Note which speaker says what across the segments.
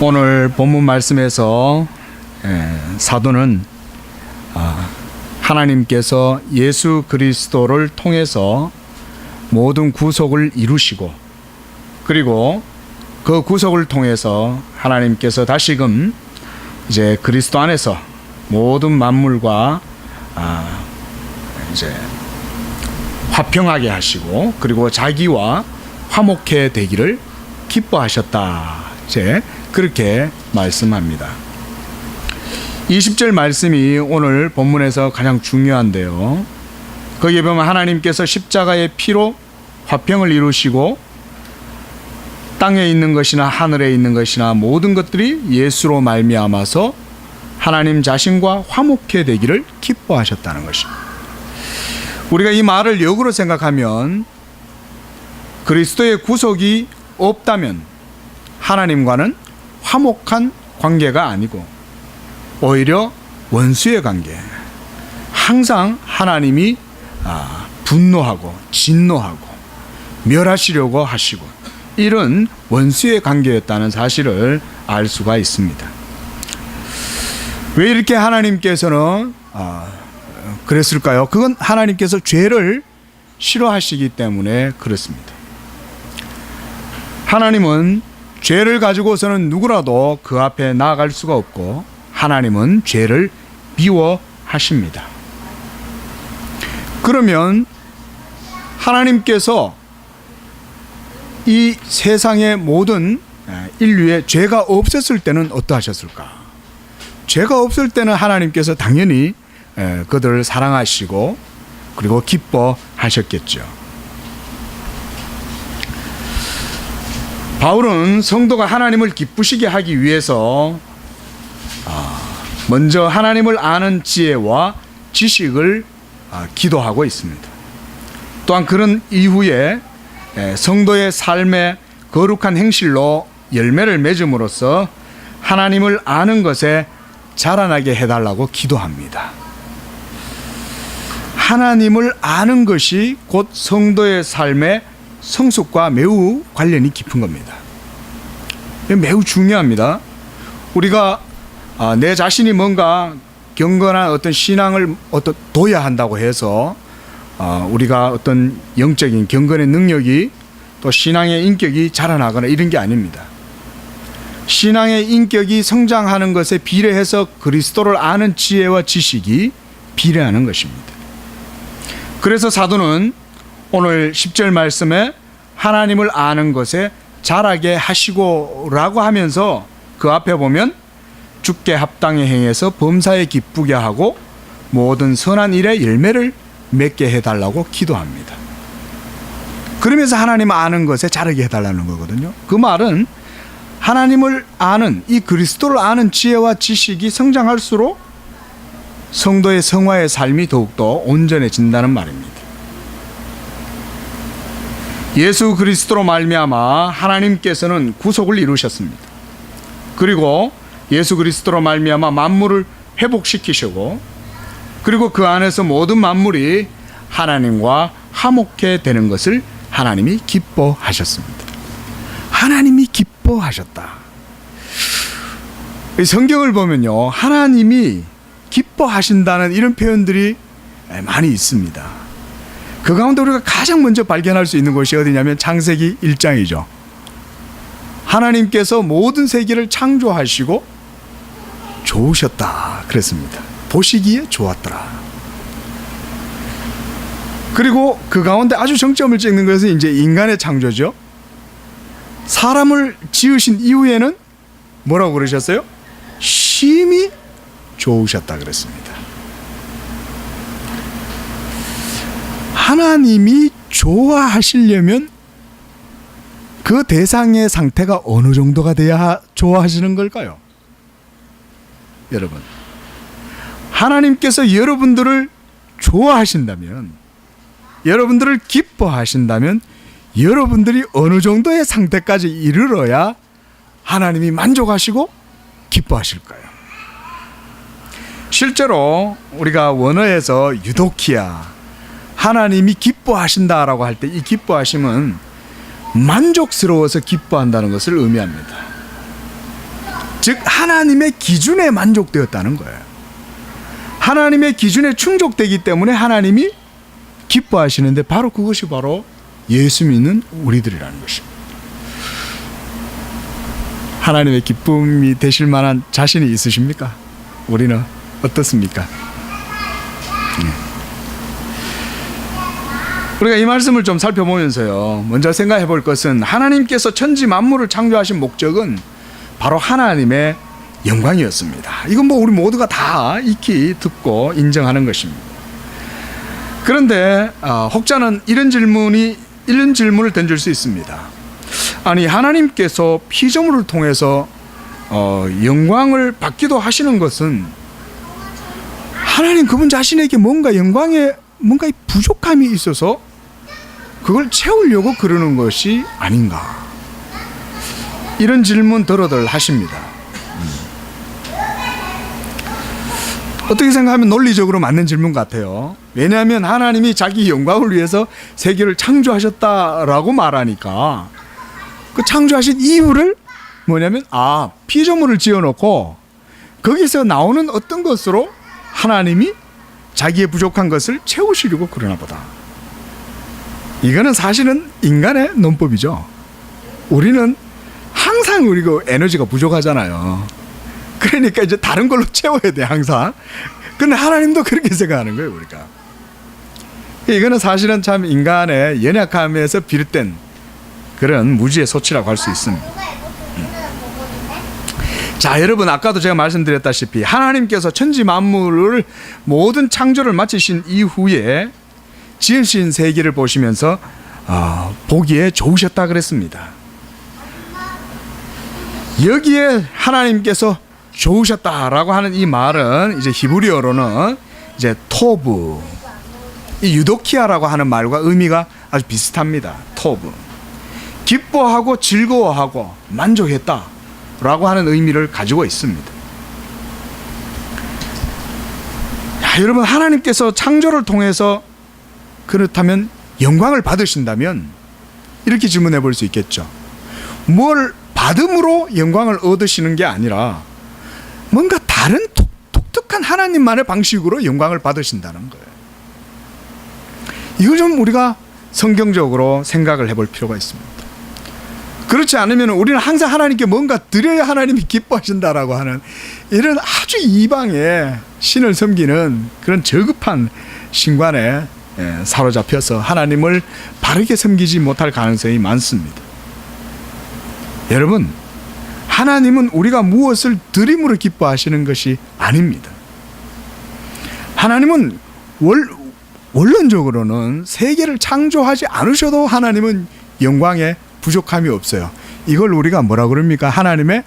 Speaker 1: 오늘 본문 말씀에서 사도는 하나님께서 예수 그리스도를 통해서 모든 구속을 이루시고, 그리고 그 구속을 통해서 하나님께서 다시금 이제 그리스도 안에서 모든 만물과 이제 화평하게 하시고, 그리고 자기와 화목해 되기를 기뻐하셨다. 이제 그렇게 말씀합니다. 20절 말씀이 오늘 본문에서 가장 중요한데요. 거기에 보면 하나님께서 십자가의 피로 화평을 이루시고, 땅에 있는 것이나 하늘에 있는 것이나 모든 것들이 예수로 말미암아서 하나님 자신과 화목해 되기를 기뻐하셨다는 것입니다. 우리가 이 말을 역으로 생각하면 그리스도의 구속이 없다면 하나님과는 화목한 관계가 아니고 오히려 원수의 관계, 항상 하나님이 분노하고 진노하고 멸하시려고 하시고 이런 원수의 관계였다는 사실을 알 수가 있습니다. 왜 이렇게 하나님께서는 그랬을까요? 그건 하나님께서 죄를 싫어하시기 때문에 그렇습니다. 하나님은 죄를 가지고서는 누구라도 그 앞에 나아갈 수가 없고, 하나님은 죄를 미워하십니다. 그러면 하나님께서 이 세상의 모든 인류의 죄가 없었을 때는 어떠하셨을까? 죄가 없을 때는 하나님께서 당연히 그들을 사랑하시고 그리고 기뻐하셨겠죠. 바울은 성도가 하나님을 기쁘시게 하기 위해서 먼저 하나님을 아는 지혜와 지식을 기도하고 있습니다. 또한 그런 이후에 성도의 삶의 거룩한 행실로 열매를 맺음으로써 하나님을 아는 것에 자라나게 해달라고 기도합니다. 하나님을 아는 것이 곧 성도의 삶의 성숙과 매우 관련이 깊은 겁니다. 매우 중요합니다. 우리가 내 자신이 뭔가 경건한 어떤 신앙을 둬야 한다고 해서 우리가 어떤 영적인 경건의 능력이 또 신앙의 인격이 자라나거나 이런 게 아닙니다. 신앙의 인격이 성장하는 것에 비례해서 그리스도를 아는 지혜와 지식이 비례하는 것입니다. 그래서 사도는 오늘 10절 말씀에 하나님을 아는 것에 자라게 하시고 라고 하면서 그 앞에 보면 주께 합당히 행해서 범사에 기쁘게 하고 모든 선한 일에 열매를 맺게 해달라고 기도합니다. 그러면서 하나님 아는 것에 자라게 해달라는 거거든요. 그 말은 하나님을 아는, 이 그리스도를 아는 지혜와 지식이 성장할수록 성도의 성화의 삶이 더욱더 온전해진다는 말입니다. 예수 그리스도로 말미암아 하나님께서는 구속을 이루셨습니다. 그리고 예수 그리스도로 말미암아 만물을 회복시키시고, 그리고 그 안에서 모든 만물이 하나님과 화목해 되는 것을 하나님이 기뻐하셨습니다. 하나님이 기뻐하셨다. 성경을 보면요, 하나님이 기뻐하신다는 이런 표현들이 많이 있습니다. 그 가운데 우리가 가장 먼저 발견할 수 있는 것이 어디냐면 창세기 1장이죠. 하나님께서 모든 세계를 창조하시고 좋으셨다 그랬습니다. 보시기에 좋았더라. 그리고 그 가운데 아주 정점을 찍는 것은 이제 인간의 창조죠. 사람을 지으신 이후에는 뭐라고 그러셨어요? 심히 좋으셨다 그랬습니다. 하나님이 좋아하시려면 그 대상의 상태가 어느 정도가 돼야 좋아하시는 걸까요? 여러분, 하나님께서 여러분들을 좋아하신다면, 여러분들을 기뻐하신다면 여러분들이 어느 정도의 상태까지 이르러야 하나님이 만족하시고 기뻐하실까요? 실제로 우리가 원어에서 유도키아, 하나님이 기뻐하신다라고 할 때 이 기뻐하심은 만족스러워서 기뻐한다는 것을 의미합니다. 즉 하나님의 기준에 만족되었다는 거예요. 하나님의 기준에 충족되기 때문에 하나님이 기뻐하시는데 바로 그것이 바로 예수 믿는 우리들이라는 것입니다. 하나님의 기쁨이 되실 만한 자신이 있으십니까? 우리는 어떻습니까? 우리가 이 말씀을 좀 살펴보면서요, 먼저 생각해 볼 것은 하나님께서 천지 만물을 창조하신 목적은 바로 하나님의 영광이었습니다. 이건 뭐 우리 모두가 다 익히 듣고 인정하는 것입니다. 그런데 혹자는 이런 질문을 던질 수 있습니다. 아니, 하나님께서 피조물을 통해서 영광을 받기도 하시는 것은 하나님 그분 자신에게 뭔가 영광에 뭔가 부족함이 있어서 그걸 채우려고 그러는 것이 아닌가, 이런 질문 들어들 하십니다. 어떻게 생각하면 논리적으로 맞는 질문 같아요. 왜냐하면 하나님이 자기 영광을 위해서 세계를 창조하셨다라고 말하니까 그 창조하신 이유를 뭐냐면 피조물을 지어놓고 거기서 나오는 어떤 것으로 하나님이 자기의 부족한 것을 채우시려고 그러나 보다. 이거는 사실은 인간의 논법이죠. 우리는 항상 우리가 에너지가 부족하잖아요. 그러니까 이제 다른 걸로 채워야 돼, 항상. 근데 하나님도 그렇게 생각하는 거예요, 우리가. 이거는 사실은 참 인간의 연약함에서 비롯된 그런 무지의 소치라고 할 수 있습니다. 자, 여러분, 아까도 제가 말씀드렸다시피 하나님께서 천지 만물을 모든 창조를 마치신 이후에 지으신 세계를 보시면서 보기에 좋으셨다 그랬습니다. 여기에 하나님께서 좋으셨다라고 하는 이 말은 이제 히브리어로는 이제 토브, 이 유도키아라고 하는 말과 의미가 아주 비슷합니다. 토브, 기뻐하고 즐거워하고 만족했다라고 하는 의미를 가지고 있습니다. 여러분, 하나님께서 창조를 통해서 그렇다면 영광을 받으신다면 이렇게 질문해 볼 수 있겠죠. 뭘 받음으로 영광을 얻으시는 게 아니라 뭔가 다른 독특한 하나님만의 방식으로 영광을 받으신다는 거예요. 이걸 좀 우리가 성경적으로 생각을 해볼 필요가 있습니다. 그렇지 않으면 우리는 항상 하나님께 뭔가 드려야 하나님이 기뻐하신다라고 하는 이런 아주 이방의 신을 섬기는 그런 저급한 신관에 사로잡혀서 하나님을 바르게 섬기지 못할 가능성이 많습니다. 여러분, 하나님은 우리가 무엇을 드림으로 기뻐하시는 것이 아닙니다. 하나님은 원론적으로는 세계를 창조하지 않으셔도 하나님은 영광에 부족함이 없어요. 이걸 우리가 뭐라 그럽니까? 하나님의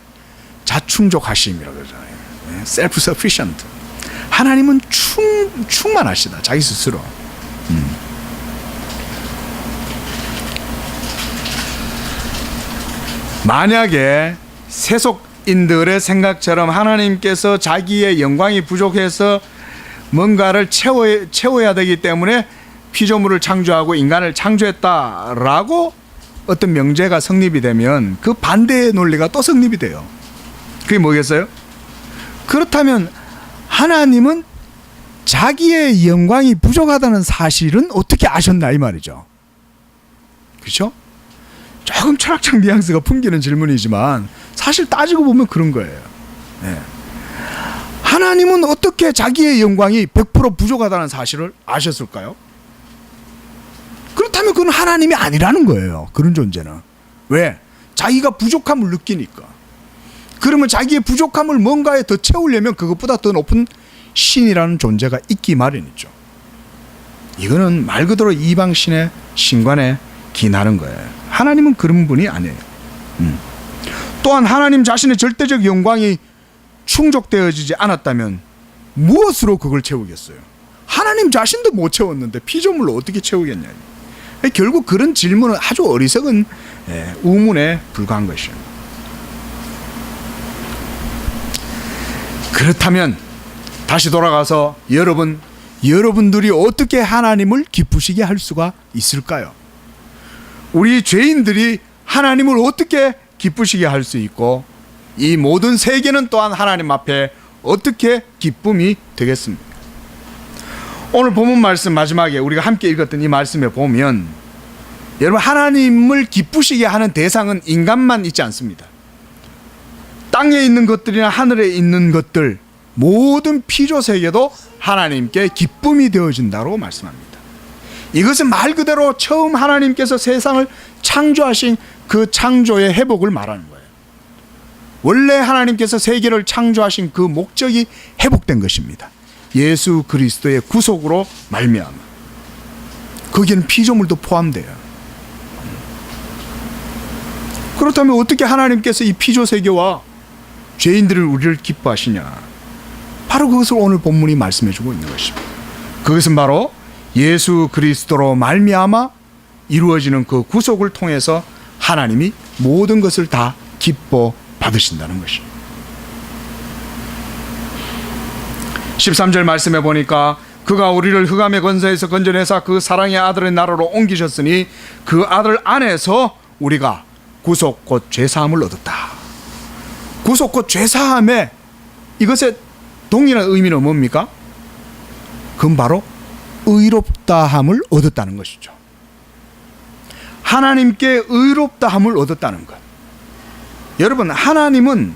Speaker 1: 자충족하심이라고 그러잖아요. self-sufficient. 하나님은 충만하시다, 자기 스스로. 만약에 세속인들의 생각처럼 하나님께서 자기의 영광이 부족해서 뭔가를 채워야 되기 때문에 피조물을 창조하고 인간을 창조했다라고 어떤 명제가 성립이 되면 그 반대의 논리가 또 성립이 돼요. 그게 뭐겠어요? 그렇다면 하나님은 자기의 영광이 부족하다는 사실은 어떻게 아셨나, 이 말이죠. 그렇죠? 조금 철학적 뉘앙스가 풍기는 질문이지만 사실 따지고 보면 그런 거예요. 네. 하나님은 어떻게 자기의 영광이 100% 부족하다는 사실을 아셨을까요? 그렇다면 그건 하나님이 아니라는 거예요. 그런 존재는. 왜? 자기가 부족함을 느끼니까. 그러면 자기의 부족함을 뭔가에 더 채우려면 그것보다 더 높은 신이라는 존재가 있기 마련이죠. 이거는 말 그대로 이방신의 신관에 기나는 거예요. 하나님은 그런 분이 아니에요. 또한 하나님 자신의 절대적 영광이 충족되어지지 않았다면 무엇으로 그걸 채우겠어요? 하나님 자신도 못 채웠는데 피조물로 어떻게 채우겠냐. 결국 그런 질문은 아주 어리석은 우문에 불과한 것이에요. 그렇다면 다시 돌아가서 여러분들이 어떻게 하나님을 기쁘시게 할 수가 있을까요? 우리 죄인들이 하나님을 어떻게 기쁘시게 할 수 있고 이 모든 세계는 또한 하나님 앞에 어떻게 기쁨이 되겠습니까? 오늘 본문 말씀 마지막에 우리가 함께 읽었던 이 말씀에 보면 여러분, 하나님을 기쁘시게 하는 대상은 인간만 있지 않습니다. 땅에 있는 것들이나 하늘에 있는 것들, 모든 피조 세계도 하나님께 기쁨이 되어진다고 말씀합니다. 이것은 말 그대로 처음 하나님께서 세상을 창조하신 그 창조의 회복을 말하는 거예요. 원래 하나님께서 세계를 창조하신 그 목적이 회복된 것입니다. 예수 그리스도의 구속으로 말미암아. 거기에는 피조물도 포함돼요. 그렇다면 어떻게 하나님께서 이 피조 세계와 죄인들을 우리를 기뻐하시냐? 바로 그것을 오늘 본문이 말씀해주고 있는 것입니다. 그것은 바로 예수 그리스도로 말미암아 이루어지는 그 구속을 통해서 하나님이 모든 것을 다 기뻐 받으신다는 것입니다. 13절 말씀해 보니까 그가 우리를 흑암의 권세에서 건져내사 그 사랑의 아들의 나라로 옮기셨으니 그 아들 안에서 우리가 구속 곧 죄사함을 얻었다. 구속 곧 죄사함에 이것의 동일한 의미는 뭡니까? 그건 바로 의롭다함을 얻었다는 것이죠. 하나님께 의롭다함을 얻었다는 것. 여러분, 하나님은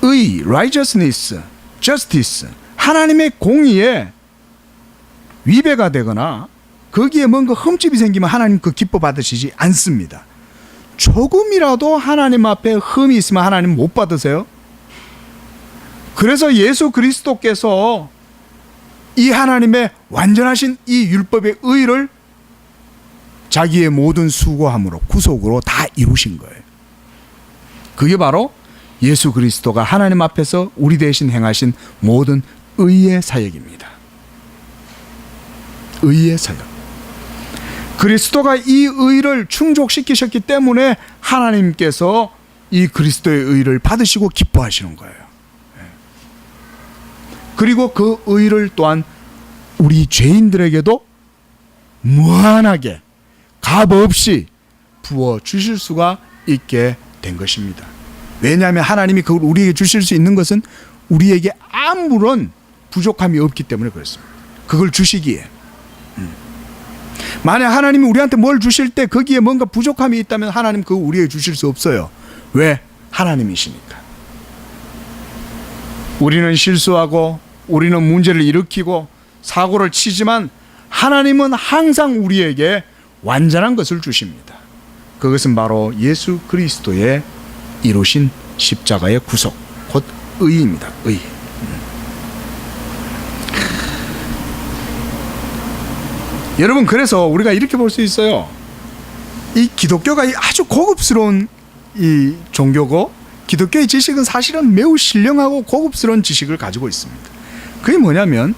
Speaker 1: 의, righteousness, justice, 하나님의 공의에 위배가 되거나 거기에 뭔가 흠집이 생기면 하나님 그 기뻐 받으시지 않습니다. 조금이라도 하나님 앞에 흠이 있으면 하나님 못 받으세요? 그래서 예수 그리스도께서 이 하나님의 완전하신 이 율법의 의를 자기의 모든 수고함으로 구속으로 다 이루신 거예요. 그게 바로 예수 그리스도가 하나님 앞에서 우리 대신 행하신 모든 의의 사역입니다. 의의 사역. 그리스도가 이 의를 충족시키셨기 때문에 하나님께서 이 그리스도의 의를 받으시고 기뻐하시는 거예요. 그리고 그 의를 또한 우리 죄인들에게도 무한하게 값없이 부어주실 수가 있게 된 것입니다. 왜냐하면 하나님이 그걸 우리에게 주실 수 있는 것은 우리에게 아무런 부족함이 없기 때문에 그렇습니다. 그걸 주시기에. 만약 하나님이 우리한테 뭘 주실 때 거기에 뭔가 부족함이 있다면 하나님 그거 우리에게 주실 수 없어요. 왜? 하나님이시니까. 우리는 실수하고 우리는 문제를 일으키고 사고를 치지만 하나님은 항상 우리에게 완전한 것을 주십니다. 그것은 바로 예수 그리스도의 이루신 십자가의 구속, 곧 의입니다. 의. 여러분, 그래서 우리가 이렇게 볼 수 있어요. 이 기독교가 아주 고급스러운 이 종교고, 기독교의 지식은 사실은 매우 신령하고 고급스러운 지식을 가지고 있습니다. 그게 뭐냐면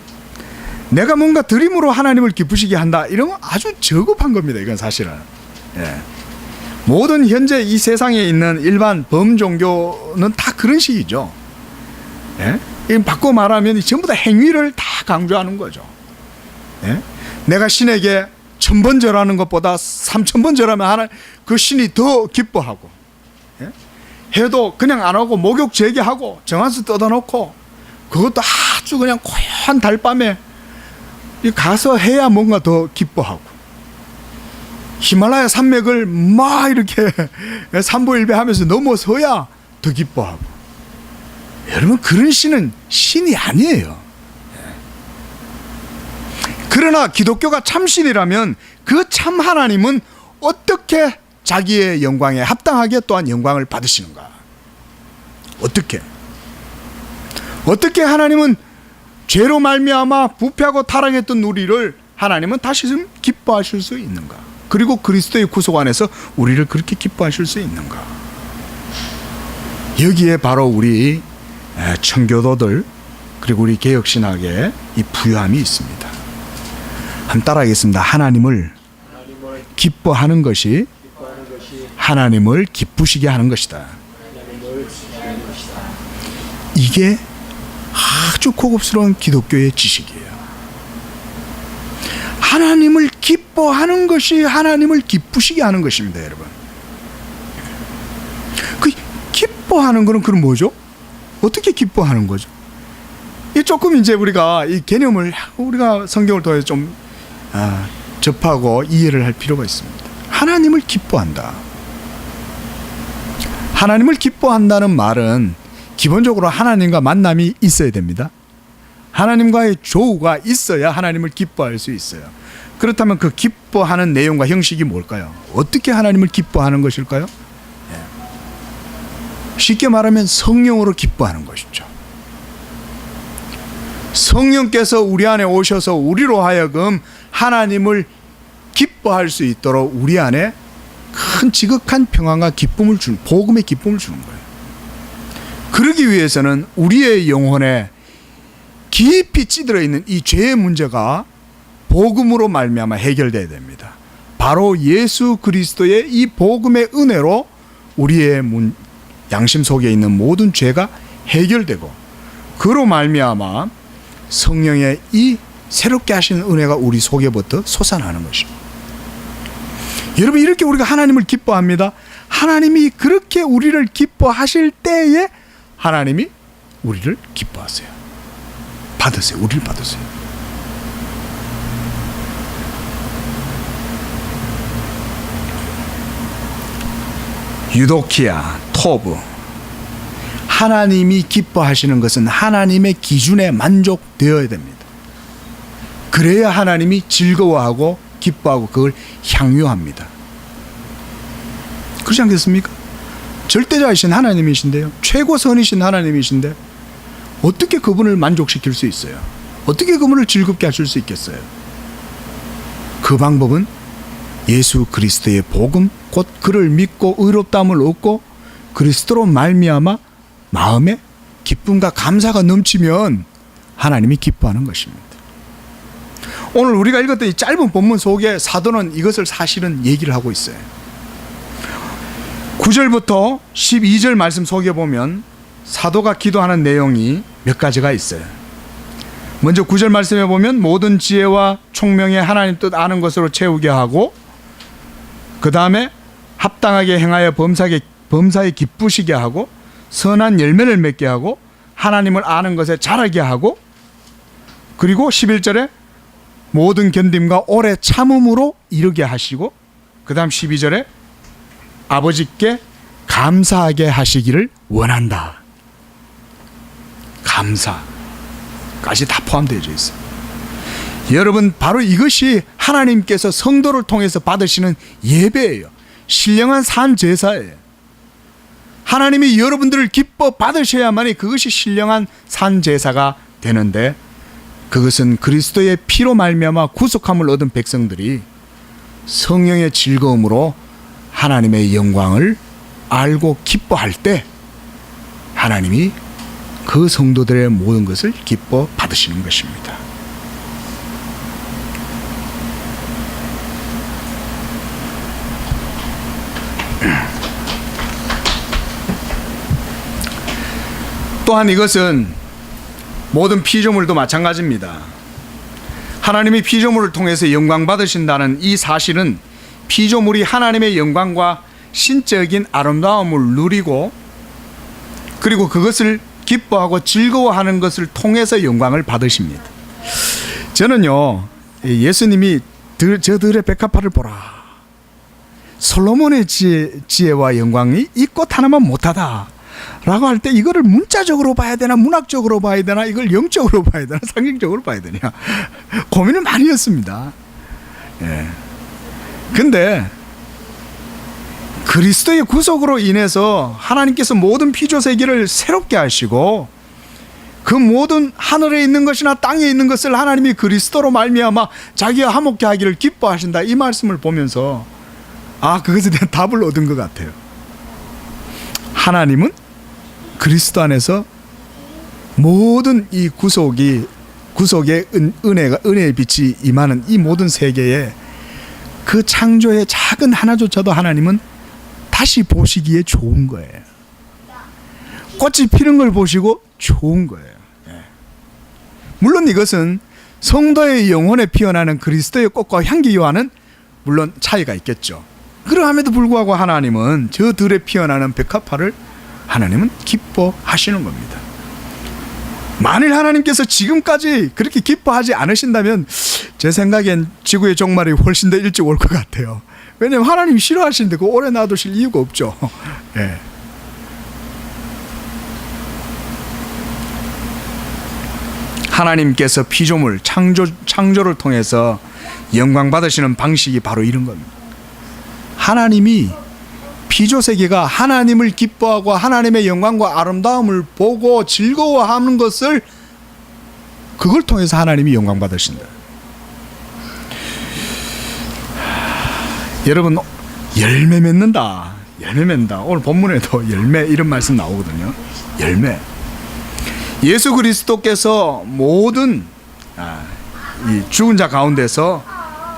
Speaker 1: 내가 뭔가 드림으로 하나님을 기쁘시게 한다, 이런 건 아주 저급한 겁니다. 이건 사실은. 예. 모든 현재 이 세상에 있는 일반 범종교는 다 그런 식이죠. 예? 바꿔 말하면 전부 다 행위를 다 강조하는 거죠. 예? 내가 신에게 1000번 절하는 것보다 3000번 절하면 하나 그 신이 더 기뻐하고, 예? 해도 그냥 안 하고 목욕 재개하고 정한수 뜯어놓고 그것도 아주 그냥 고요한 달밤에 가서 해야 뭔가 더 기뻐하고, 히말라야 산맥을 막 이렇게 삼보일배하면서 넘어서야 더 기뻐하고. 여러분, 그런 신은 신이 아니에요. 그러나 기독교가 참신이라면 그 참 하나님은 어떻게 자기의 영광에 합당하게 또한 영광을 받으시는가? 어떻게 하나님은 죄로 말미암아 부패하고 타락했던 우리를 하나님은 다시 좀 기뻐하실 수 있는가? 그리고 그리스도의 구속 안에서 우리를 그렇게 기뻐하실 수 있는가? 여기에 바로 우리 청교도들 그리고 우리 개혁신학의 이 부유함이 있습니다. 한번 따라하겠습니다. 하나님을 기뻐하는 것이 하나님을 기쁘시게 하는 것이다. 이게 아주 고급스러운 기독교의 지식이에요. 하나님을 기뻐하는 것이 하나님을 기쁘시게 하는 것입니다, 여러분. 그 기뻐하는 거는 그럼 뭐죠? 어떻게 기뻐하는 거죠? 이 조금 이제 우리가 이 개념을 우리가 성경을 통해서 좀 접하고 이해를 할 필요가 있습니다. 하나님을 기뻐한다. 하나님을 기뻐한다는 말은 기본적으로 하나님과 만남이 있어야 됩니다. 하나님과의 조우가 있어야 하나님을 기뻐할 수 있어요. 그렇다면 그 기뻐하는 내용과 형식이 뭘까요? 어떻게 하나님을 기뻐하는 것일까요? 쉽게 말하면 성령으로 기뻐하는 것이죠. 성령께서 우리 안에 오셔서 우리로 하여금 하나님을 기뻐할 수 있도록 우리 안에 큰 지극한 평안과 기쁨을 주는, 복음의 기쁨을 주는 거예요. 그러기 위해서는 우리의 영혼에 깊이 찌들어 있는 이 죄의 문제가 복음으로 말미암아 해결돼야 됩니다. 바로 예수 그리스도의 이 복음의 은혜로 우리의 양심 속에 있는 모든 죄가 해결되고, 그로 말미암아 성령의 이 새롭게 하시는 은혜가 우리 속에부터 솟아나는 것입니다. 여러분, 이렇게 우리가 하나님을 기뻐합니다. 하나님이 그렇게 우리를 기뻐하실 때에 하나님이 우리를 기뻐하세요. 받으세요. 우리를 받으세요. 유도키아, 토브. 하나님이 기뻐하시는 것은 하나님의 기준에 만족되어야 됩니다. 그래야 하나님이 즐거워하고 기뻐하고 그걸 향유합니다. 그렇지 않겠습니까? 절대자이신 하나님이신데요, 최고선이신 하나님이신데 어떻게 그분을 만족시킬 수 있어요? 어떻게 그분을 즐겁게 하실 수 있겠어요? 그 방법은 예수 그리스도의 복음, 곧 그를 믿고 의롭다함을 얻고 그리스도로 말미암아 마음에 기쁨과 감사가 넘치면 하나님이 기뻐하는 것입니다. 오늘 우리가 읽었던 이 짧은 본문 속에 사도는 이것을 사실은 얘기를 하고 있어요. 9절부터 12절 말씀 속에 보면 사도가 기도하는 내용이 몇 가지가 있어요. 먼저 9절 말씀에 보면 모든 지혜와 총명에 하나님 뜻 아는 것으로 채우게 하고, 그 다음에 합당하게 행하여 범사에 기쁘시게 하고, 선한 열매를 맺게 하고, 하나님을 아는 것에 자라게 하고, 그리고 11절에 모든 견딤과 오래 참음으로 이르게 하시고, 그 다음 12절에 아버지께 감사하게 하시기를 원한다. 감사까지 다 포함되어 있어요. 여러분, 바로 이것이 하나님께서 성도를 통해서 받으시는 예배예요. 신령한 산 제사예요. 하나님이 여러분들을 기뻐 받으셔야만이 그것이 신령한 산 제사가 되는데, 그것은 그리스도의 피로 말미암아 구속함을 얻은 백성들이 성령의 즐거움으로 하나님의 영광을 알고 기뻐할 때 하나님이 그 성도들의 모든 것을 기뻐 받으시는 것입니다. 또한 이것은 모든 피조물도 마찬가지입니다. 하나님이 피조물을 통해서 영광 받으신다는 이 사실은 피조물이 하나님의 영광과 신적인 아름다움을 누리고, 그리고 그것을 기뻐하고 즐거워하는 것을 통해서 영광을 받으십니다. 저는요, 예수님이 저들의 백합화를 보라, 솔로몬의 지혜와 영광이 이 꽃 하나만 못하다 라고 할 때 이거를 문자적으로 봐야 되나, 문학적으로 봐야 되나, 이걸 영적으로 봐야 되나, 상징적으로 봐야 되냐 고민을 많이 했습니다. 근데 그리스도의 구속으로 인해서 하나님께서 모든 피조세계를 새롭게 하시고, 그 모든 하늘에 있는 것이나 땅에 있는 것을 하나님이 그리스도로 말미암아 자기와 화목케 하기를 기뻐하신다, 이 말씀을 보면서 그것에 대한 답을 얻은 것 같아요. 하나님은 그리스도 안에서 모든 이 구속의 은혜의 빛이 임하는 이 모든 세계에 그 창조의 작은 하나조차도 하나님은 다시 보시기에 좋은 거예요. 꽃이 피는 걸 보시고 좋은 거예요. 물론 이것은 성도의 영혼에 피어나는 그리스도의 꽃과 향기와는 물론 차이가 있겠죠. 그러함에도 불구하고 하나님은 저들에 피어나는 백합화를 하나님은 기뻐하시는 겁니다. 만일 하나님께서 지금까지 그렇게 기뻐하지 않으신다면 제 생각엔 지구의 종말이 훨씬 더 일찍 올 것 같아요. 왜냐하면 하나님이 싫어하시는데 그거 오래 놔두실 이유가 없죠. 예. 하나님께서 피조물 창조를 통해서 영광 받으시는 방식이 바로 이런 겁니다. 하나님이 피조 세계가 하나님을 기뻐하고 하나님의 영광과 아름다움을 보고 즐거워하는 것을 그걸 통해서 하나님이 영광 받으신다. 여러분, 열매 맺는다. 열매 맺는다. 오늘 본문에도 열매 이런 말씀 나오거든요. 열매. 예수 그리스도께서 모든 이 죽은 자 가운데서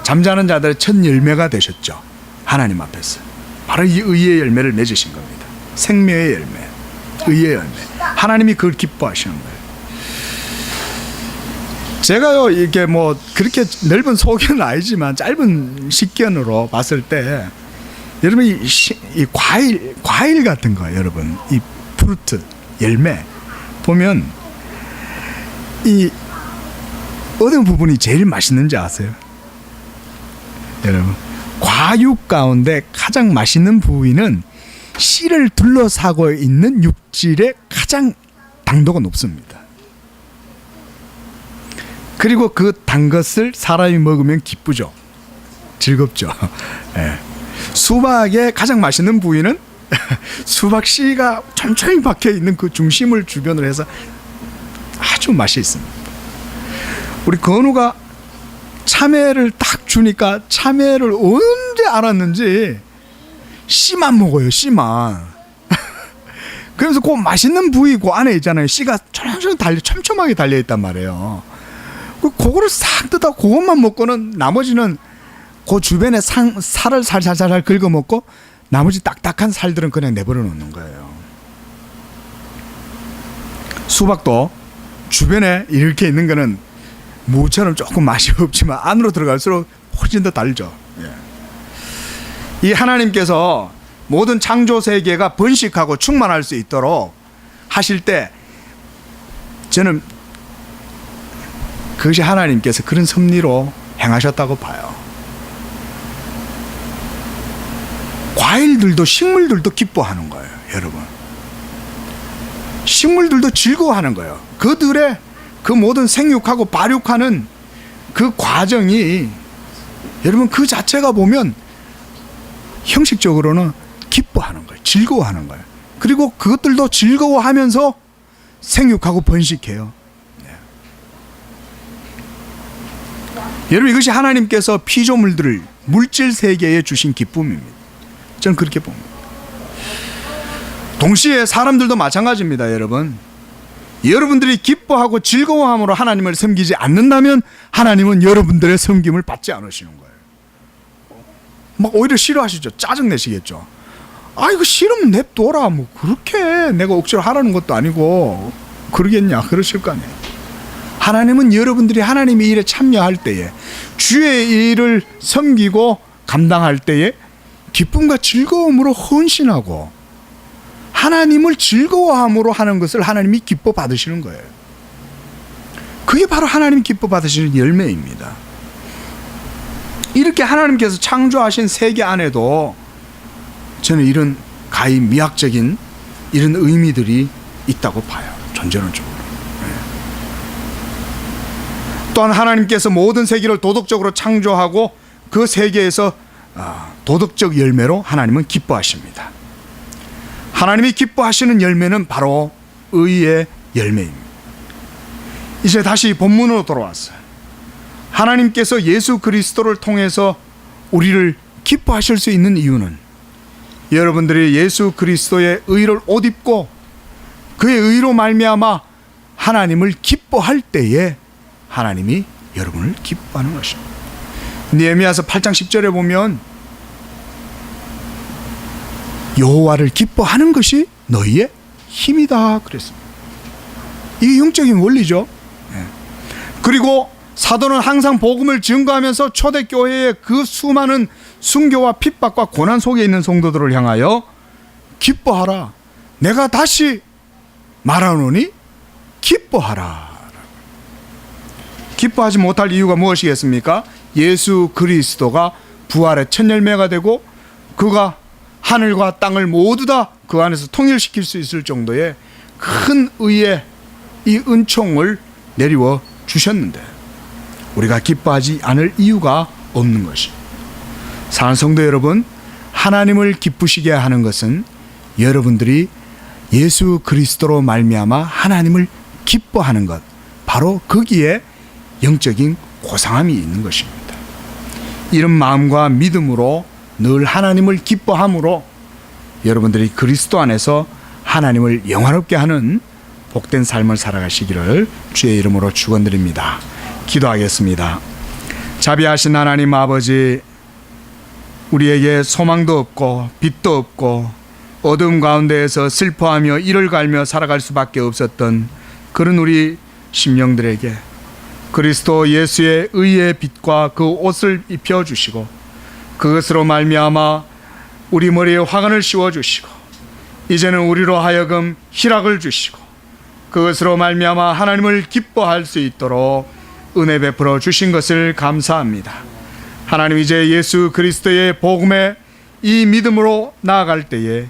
Speaker 1: 잠자는 자들의 첫 열매가 되셨죠. 하나님 앞에서. 바로 이 의의 열매를 맺으신 겁니다. 생명의 열매, 의의 열매. 하나님이 그걸 기뻐하시는 거예요. 제가요, 이게 뭐 그렇게 넓은 소견은 아니지만 짧은 식견으로 봤을 때, 여러분 이 과일 같은 거, 여러분 이 프루트 열매 보면 이 어느 부분이 제일 맛있는지 아세요? 여러분, 과육 가운데 가장 맛있는 부위는 씨를 둘러싸고 있는 육질의 가장 당도가 높습니다. 그리고 그 단 것을 사람이 먹으면 기쁘죠. 즐겁죠. 예. 수박의 가장 맛있는 부위는 수박 씨가 촘촘히 박혀 있는 그 중심을 주변으로 해서 아주 맛이 있습니다. 우리 건우가 참외를 딱 주니까 참외를 언제 알았는지 씨만 먹어요. 씨만. 그래서 그 맛있는 부위 그 안에 있잖아요. 씨가 촘촘하게 달려 있단 말이에요. 그거를 싹 뜯어 그것만 먹고는 나머지는 그 주변에 살을 살살살 긁어 먹고 나머지 딱딱한 살들은 그냥 내버려 놓는 거예요. 수박도 주변에 이렇게 있는 거는 무처럼 조금 맛이 없지만 안으로 들어갈수록 훨씬 더 달죠. 이 하나님께서 모든 창조 세계가 번식하고 충만할 수 있도록 하실 때 저는 그것이 하나님께서 그런 섭리로 행하셨다고 봐요. 과일들도 식물들도 기뻐하는 거예요, 여러분. 식물들도 즐거워하는 거예요. 그들의 그 모든 생육하고 발육하는 그 과정이 여러분 그 자체가 보면 형식적으로는 기뻐하는 거예요. 즐거워하는 거예요. 그리고 그것들도 즐거워하면서 생육하고 번식해요. 여러분, 이것이 하나님께서 피조물들을 물질 세계에 주신 기쁨입니다. 저는 그렇게 봅니다. 동시에 사람들도 마찬가지입니다, 여러분. 여러분들이 기뻐하고 즐거워함으로 하나님을 섬기지 않는다면 하나님은 여러분들의 섬김을 받지 않으시는 거예요. 막 오히려 싫어하시죠. 짜증내시겠죠. 아, 이거 싫으면 냅둬라. 뭐 그렇게 내가 억지로 하라는 것도 아니고 그러겠냐, 그러실 거 아니에요. 하나님은 여러분들이 하나님의 일에 참여할 때에, 주의 일을 섬기고 감당할 때에 기쁨과 즐거움으로 헌신하고 하나님을 즐거워함으로 하는 것을 하나님이 기뻐 받으시는 거예요. 그게 바로 하나님 기뻐 받으시는 열매입니다. 이렇게 하나님께서 창조하신 세계 안에도 저는 이런 가히 미학적인 이런 의미들이 있다고 봐요. 존재론적으로. 또한 하나님께서 모든 세계를 도덕적으로 창조하고 그 세계에서 도덕적 열매로 하나님은 기뻐하십니다. 하나님이 기뻐하시는 열매는 바로 의의 열매입니다. 이제 다시 본문으로 돌아왔어요. 하나님께서 예수 그리스도를 통해서 우리를 기뻐하실 수 있는 이유는 여러분들이 예수 그리스도의 의를 옷 입고 그의 의로 말미암아 하나님을 기뻐할 때에 하나님이 여러분을 기뻐하는 것입니다. 느헤미야서 8장 10절에 보면 여호와를 기뻐하는 것이 너희의 힘이다 그랬습니다. 이게 영적인 원리죠. 그리고 사도는 항상 복음을 증거하면서 초대교회의 그 수많은 순교와 핍박과 고난 속에 있는 성도들을 향하여 기뻐하라. 내가 다시 말하노니 기뻐하라. 기뻐하지 못할 이유가 무엇이겠습니까? 예수 그리스도가 부활의 첫 열매가 되고 그가 하늘과 땅을 모두 다 그 안에서 통일시킬 수 있을 정도의 큰 의의 이 은총을 내리워 주셨는데 우리가 기뻐하지 않을 이유가 없는 것이. 사랑하는 성도 여러분, 하나님을 기쁘시게 하는 것은 여러분들이 예수 그리스도로 말미암아 하나님을 기뻐하는 것, 바로 거기에 영적인 고상함이 있는 것입니다. 이런 마음과 믿음으로 늘 하나님을 기뻐함으로 여러분들이 그리스도 안에서 하나님을 영화롭게 하는 복된 삶을 살아가시기를 주의 이름으로 축원드립니다. 기도하겠습니다. 자비하신 하나님 아버지, 우리에게 소망도 없고 빛도 없고 어둠 가운데에서 슬퍼하며 이를 갈며 살아갈 수밖에 없었던 그런 우리 심령들에게 그리스도 예수의 의의 빛과 그 옷을 입혀주시고 그것으로 말미암아 우리 머리에 화관을 씌워주시고 이제는 우리로 하여금 희락을 주시고 그것으로 말미암아 하나님을 기뻐할 수 있도록 은혜 베풀어 주신 것을 감사합니다. 하나님, 이제 예수 그리스도의 복음에 이 믿음으로 나아갈 때에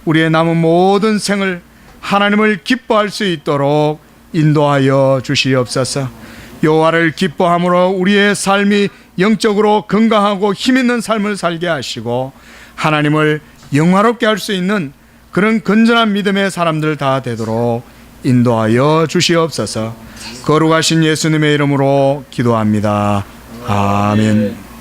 Speaker 1: 우리의 남은 모든 생을 하나님을 기뻐할 수 있도록 인도하여 주시옵소서. 여호와를 기뻐함으로 우리의 삶이 영적으로 건강하고 힘있는 삶을 살게 하시고 하나님을 영화롭게 할 수 있는 그런 건전한 믿음의 사람들 다 되도록 인도하여 주시옵소서. 거룩하신 예수님의 이름으로 기도합니다. 아멘.